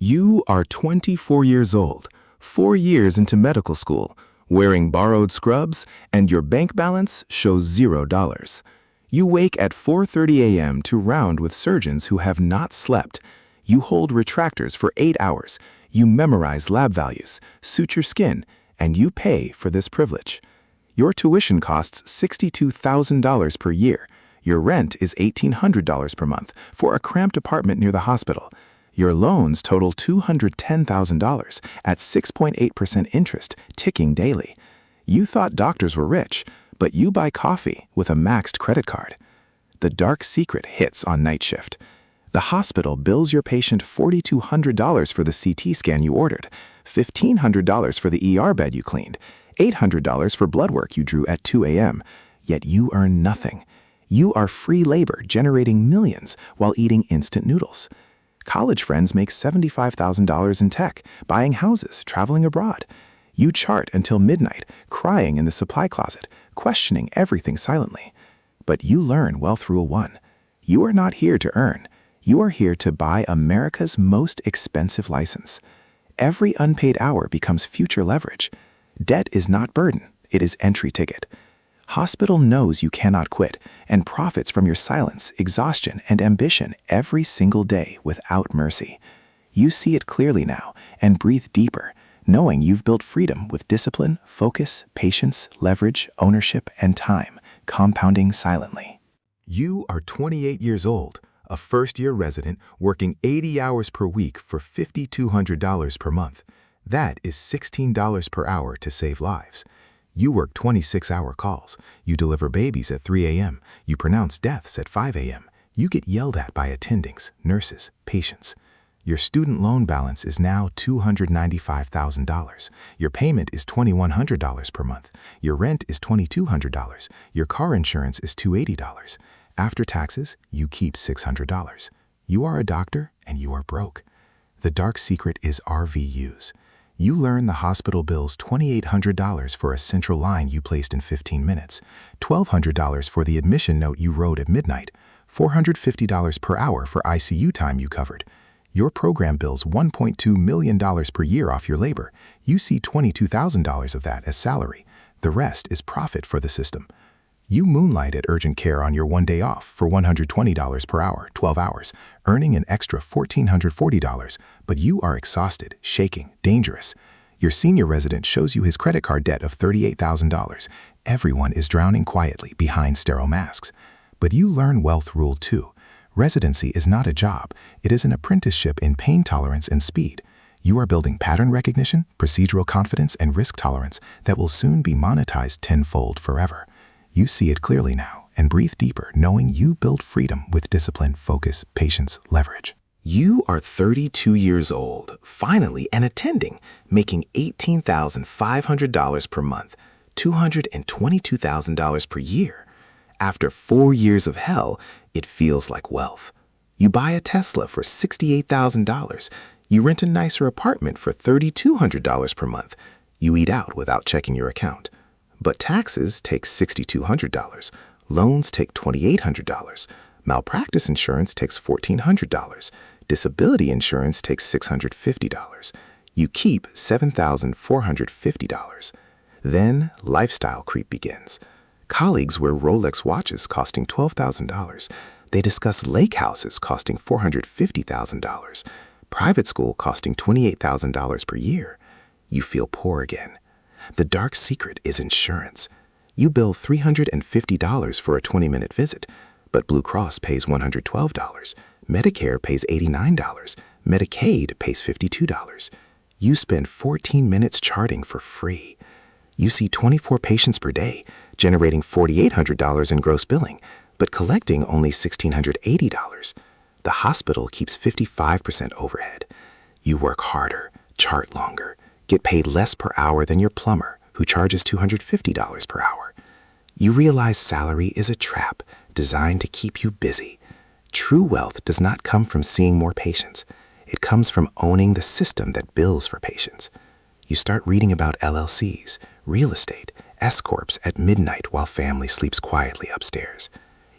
You are 24 years old, 4 years into medical school, wearing borrowed scrubs, and your bank balance shows $0. You wake at 4:30 a.m. to round with surgeons who have not slept. You hold retractors for 8 hours. You memorize lab values, suture skin, and you pay for this privilege. Your tuition costs $62,000 per year. Your rent is $1,800 per month for a cramped apartment near the hospital. Your loans total $210,000 at 6.8% interest, ticking daily. You thought doctors were rich, but you buy coffee with a maxed credit card. The dark secret hits on night shift. The hospital bills your patient $4,200 for the CT scan you ordered, $1,500 for the ER bed you cleaned, $800 for blood work you drew at 2 a.m., yet you earn nothing. You are free labor generating millions while eating instant noodles. College friends make $75,000 in tech, buying houses, traveling abroad. You chart until midnight, crying in the supply closet, questioning everything silently. But you learn Wealth Rule 1. You are not here to earn. You are here to buy America's most expensive license. Every unpaid hour becomes future leverage. Debt is not burden, it is entry ticket. Hospital knows you cannot quit and profits from your silence, exhaustion, and ambition every single day without mercy. You see it clearly now and breathe deeper, knowing you've built freedom with discipline, focus, patience, leverage, ownership, and time, compounding silently. You are 28 years old, a first-year resident working 80 hours per week for $5,200 per month. That is $16 per hour to save lives. You work 26-hour calls. You deliver babies at 3 a.m. You pronounce deaths at 5 a.m. You get yelled at by attendings, nurses, patients. Your student loan balance is now $295,000. Your payment is $2,100 per month. Your rent is $2,200. Your car insurance is $280. After taxes, you keep $600. You are a doctor and you are broke. The dark secret is RVUs. You learn the hospital bills $2,800 for a central line you placed in 15 minutes, $1,200 for the admission note you wrote at midnight, $450 per hour for ICU time you covered. Your program bills $1.2 million per year off your labor. You see $22,000 of that as salary. The rest is profit for the system. You moonlight at urgent care on your one day off for $120 per hour, 12 hours, earning an extra $1,440, but you are exhausted, shaking, dangerous. Your senior resident shows you his credit card debt of $38,000. Everyone is drowning quietly behind sterile masks. But you learn Wealth Rule 2. Residency is not a job. It is an apprenticeship in pain tolerance and speed. You are building pattern recognition, procedural confidence, and risk tolerance that will soon be monetized tenfold forever. You see it clearly now and breathe deeper, knowing you build freedom with discipline, focus, patience, leverage. You are 32 years old, finally, and attending, making $18,500 per month, $222,000 per year. After 4 years of hell, it feels like wealth. You buy a Tesla for $68,000. You rent a nicer apartment for $3,200 per month. You eat out without checking your account. But taxes take $6,200, loans take $2,800, malpractice insurance takes $1,400, disability insurance takes $650. You keep $7,450. Then lifestyle creep begins. Colleagues wear Rolex watches costing $12,000. They discuss lake houses costing $450,000, private school costing $28,000 per year. You feel poor again. The dark secret is insurance. You bill $350 for a 20-minute visit, but Blue Cross pays $112, Medicare pays $89, Medicaid pays $52. You spend 14 minutes charting for free. You see 24 patients per day, generating $4,800 in gross billing, but collecting only $1,680. The hospital keeps 55% overhead. You work harder, chart longer, get paid less per hour than your plumber, who charges $250 per hour. You realize salary is a trap designed to keep you busy. True wealth does not come from seeing more patients. It comes from owning the system that bills for patients. You start reading about LLCs, real estate, S-corps at midnight while family sleeps quietly upstairs.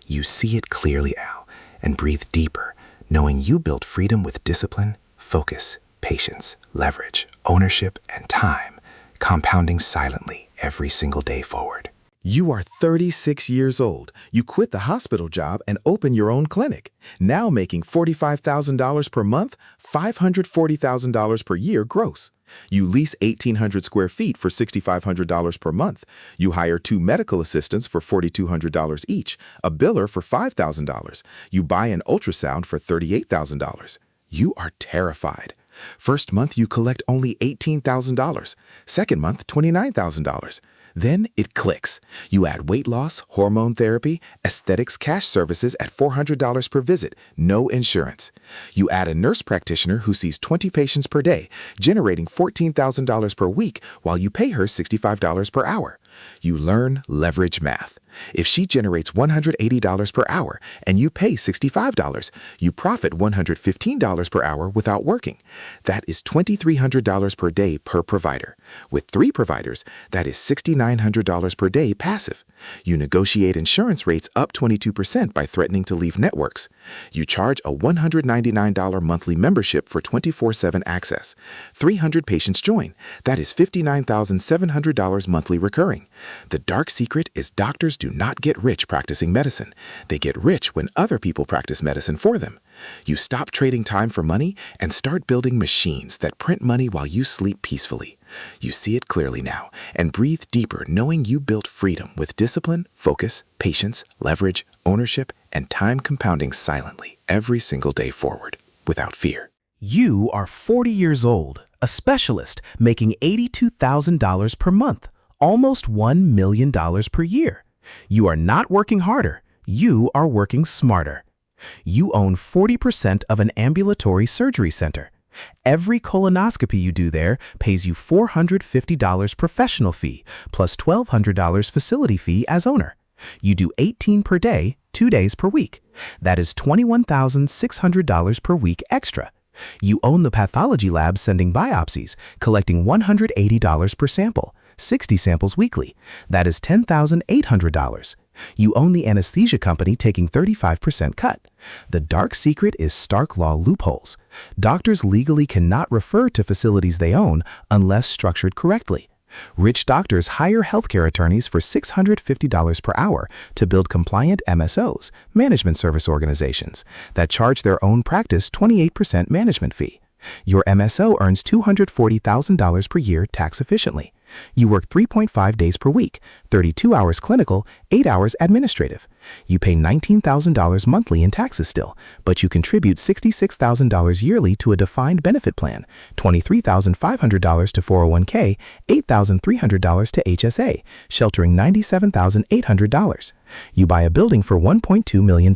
You see it clearly now and breathe deeper, knowing you built freedom with discipline, focus, patience, leverage, ownership, and time, compounding silently every single day forward. You are 36 years old. You quit the hospital job and open your own clinic, now making $45,000 per month, $540,000 per year gross. You lease 1,800 square feet for $6,500 per month. You hire 2 medical assistants for $4,200 each, a biller for $5,000. You buy an ultrasound for $38,000. You are terrified. First month, you collect only $18,000. Second month, $29,000. Then it clicks. You add weight loss, hormone therapy, aesthetics cash services at $400 per visit, no insurance. You add a nurse practitioner who sees 20 patients per day, generating $14,000 per week while you pay her $65 per hour. You learn leverage math. If she generates $180 per hour and you pay $65, you profit $115 per hour without working. That is $2,300 per day per provider. With 3 providers, that is $6,900 per day passive. You negotiate insurance rates up 22% by threatening to leave networks. You charge a $199 monthly membership for 24/7 access. 300 patients join. That is $59,700 monthly recurring. The dark secret is doctors do not get rich practicing medicine. They get rich when other people practice medicine for them. You stop trading time for money and start building machines that print money while you sleep peacefully. You see it clearly now and breathe deeper knowing you built freedom with discipline, focus, patience, leverage, ownership, and time compounding silently every single day forward without fear. You are 40 years old, a specialist making $82,000 per month, almost $1 million per year. You are not working harder, you are working smarter. You own 40% of an ambulatory surgery center. Every colonoscopy you do there pays you $450 professional fee plus $1,200 facility fee as owner. You do 18 per day, 2 days per week. That is $21,600 per week extra. You own the pathology lab sending biopsies, collecting $180 per sample, 60 samples weekly. That is $10,800. You own the anesthesia company taking 35% cut. The dark secret is Stark Law loopholes. Doctors legally cannot refer to facilities they own unless structured correctly. Rich doctors hire healthcare attorneys for $650 per hour to build compliant MSOs, management service organizations, that charge their own practice 28% management fee. Your MSO earns $240,000 per year tax efficiently. You work 3.5 days per week, 32 hours clinical, 8 hours administrative. You pay $19,000 monthly in taxes still, but you contribute $66,000 yearly to a defined benefit plan, $23,500 to 401k, $8,300 to HSA, sheltering $97,800. You buy a building for $1.2 million.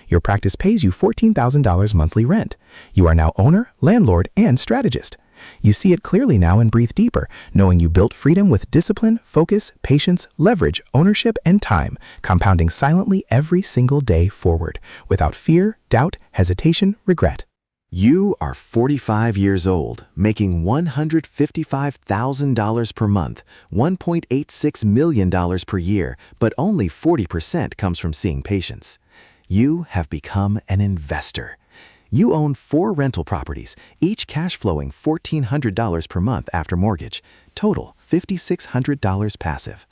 Your practice pays you $14,000 monthly rent. You are now owner, landlord, and strategist. You see it clearly now and breathe deeper, knowing you built freedom with discipline, focus, patience, leverage, ownership, and time, compounding silently every single day forward, without fear, doubt, hesitation, regret. You are 45 years old, making $155,000 per month, $1.86 million per year, but only 40% comes from seeing patients. You have become an investor. You own 4 rental properties, each cash flowing $1,400 per month after mortgage, total $5,600 passive.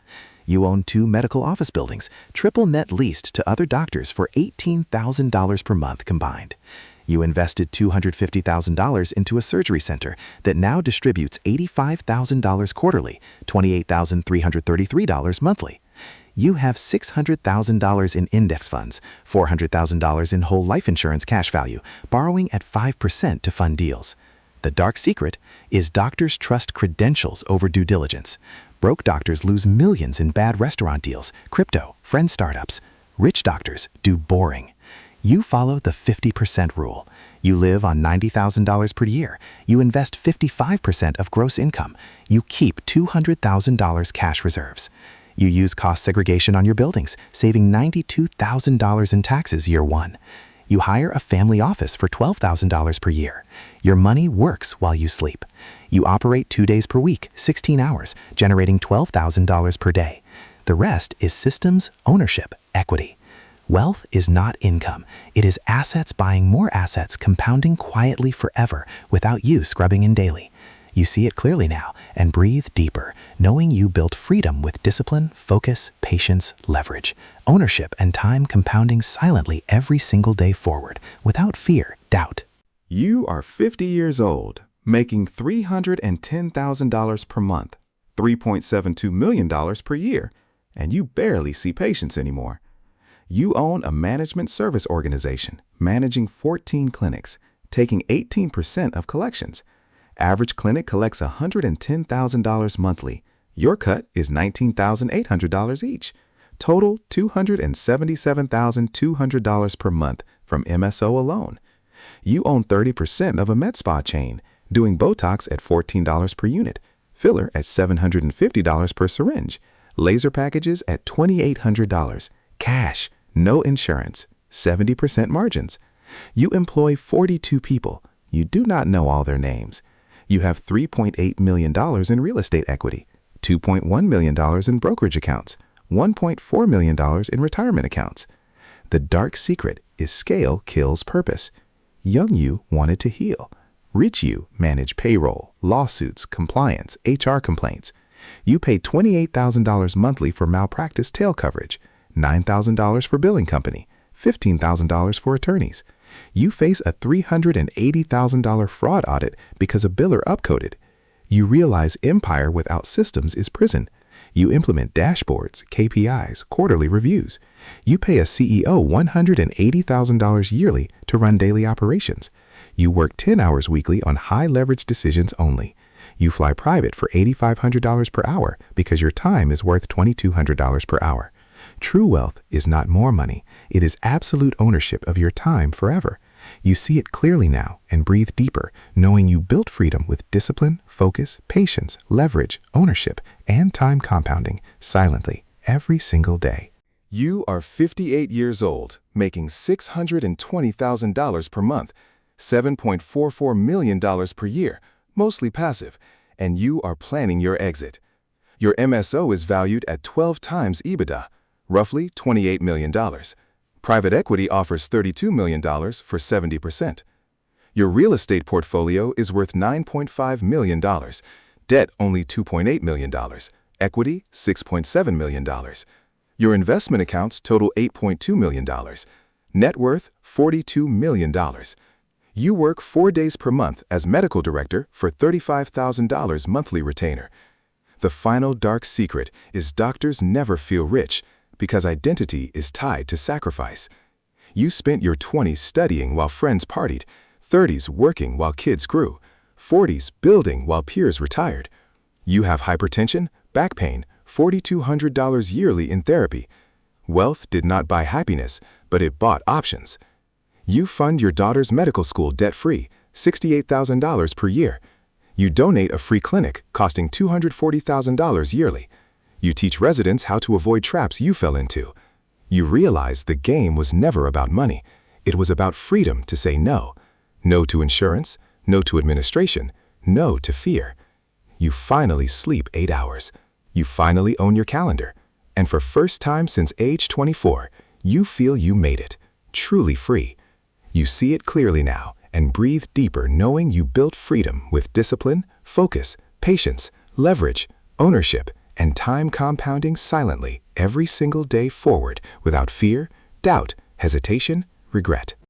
You own 2 medical office buildings, triple net leased to other doctors for $18,000 per month combined. You invested $250,000 into a surgery center that now distributes $85,000 quarterly, $28,333 monthly. You have $600,000 in index funds, $400,000 in whole life insurance cash value, borrowing at 5% to fund deals. The dark secret is doctors trust credentials over due diligence. Broke doctors lose millions in bad restaurant deals, crypto, friend startups. Rich doctors do boring. You follow the 50% rule. You live on $90,000 per year. You invest 55% of gross income. You keep $200,000 cash reserves. You use cost segregation on your buildings, saving $92,000 in taxes year 1. You hire a family office for $12,000 per year. Your money works while you sleep. You operate 2 days per week, 16 hours, generating $12,000 per day. The rest is systems, ownership, equity. Wealth is not income. It is assets buying more assets, compounding quietly forever without you scrubbing in daily. You see it clearly now and breathe deeper, knowing you built freedom with discipline, focus, patience, leverage, ownership, and time compounding silently every single day forward without fear, doubt. You are 50 years old, making $310,000 per month, $3.72 million per year, and you barely see patients anymore. You own a management service organization, managing 14 clinics, taking 18% of collections. Average clinic collects $110,000 monthly. Your cut is $19,800 each. Total $277,200 per month from MSO alone. You own 30% of a med spa chain, doing Botox at $14 per unit, filler at $750 per syringe, laser packages at $2,800, cash, no insurance, 70% margins. You employ 42 people. You do not know all their names. You have $3.8 million in real estate equity, $2.1 million in brokerage accounts, $1.4 million in retirement accounts. The dark secret is scale kills purpose. Young you wanted to heal. Rich you manage payroll, lawsuits, compliance, HR complaints. You pay $28,000 monthly for malpractice tail coverage, $9,000 for billing company, $15,000 for attorneys. You face a $380,000 fraud audit because a biller upcoded. You realize empire without systems is prison. You implement dashboards, KPIs, quarterly reviews. You pay a CEO $180,000 yearly to run daily operations. You work 10 hours weekly on high-leverage decisions only. You fly private for $8,500 per hour because your time is worth $2,200 per hour. True wealth is not more money. It is absolute ownership of your time forever. You see it clearly now and breathe deeper, knowing you built freedom with discipline, focus, patience, leverage, ownership, and time compounding silently every single day. You are 58 years old, making $620,000 per month, $7.44 million per year, mostly passive, and you are planning your exit. Your MSO is valued at 12 times EBITDA, roughly $28 million. Private equity offers $32 million for 70%. Your real estate portfolio is worth $9.5 million, debt only $2.8 million, equity $6.7 million. Your investment accounts total $8.2 million, net worth $42 million. You work 4 days per month as medical director for $35,000 monthly retainer. The final dark secret is doctors never feel rich because identity is tied to sacrifice. You spent your 20s studying while friends partied, 30s working while kids grew, 40s building while peers retired. You have hypertension, back pain, $4,200 yearly in therapy. Wealth did not buy happiness, but it bought options. You fund your daughter's medical school debt-free, $68,000 per year. You donate a free clinic costing $240,000 yearly. You teach residents how to avoid traps you fell into. You realize the game was never about money. It was about freedom to say no. No to insurance, no to administration, no to fear. You finally sleep 8 hours. You finally own your calendar. And for first time since age 24, you feel you made it, truly free. You see it clearly now and breathe deeper knowing you built freedom with discipline, focus, patience, leverage, ownership, and time compounding silently every single day forward without fear, doubt, hesitation, regret.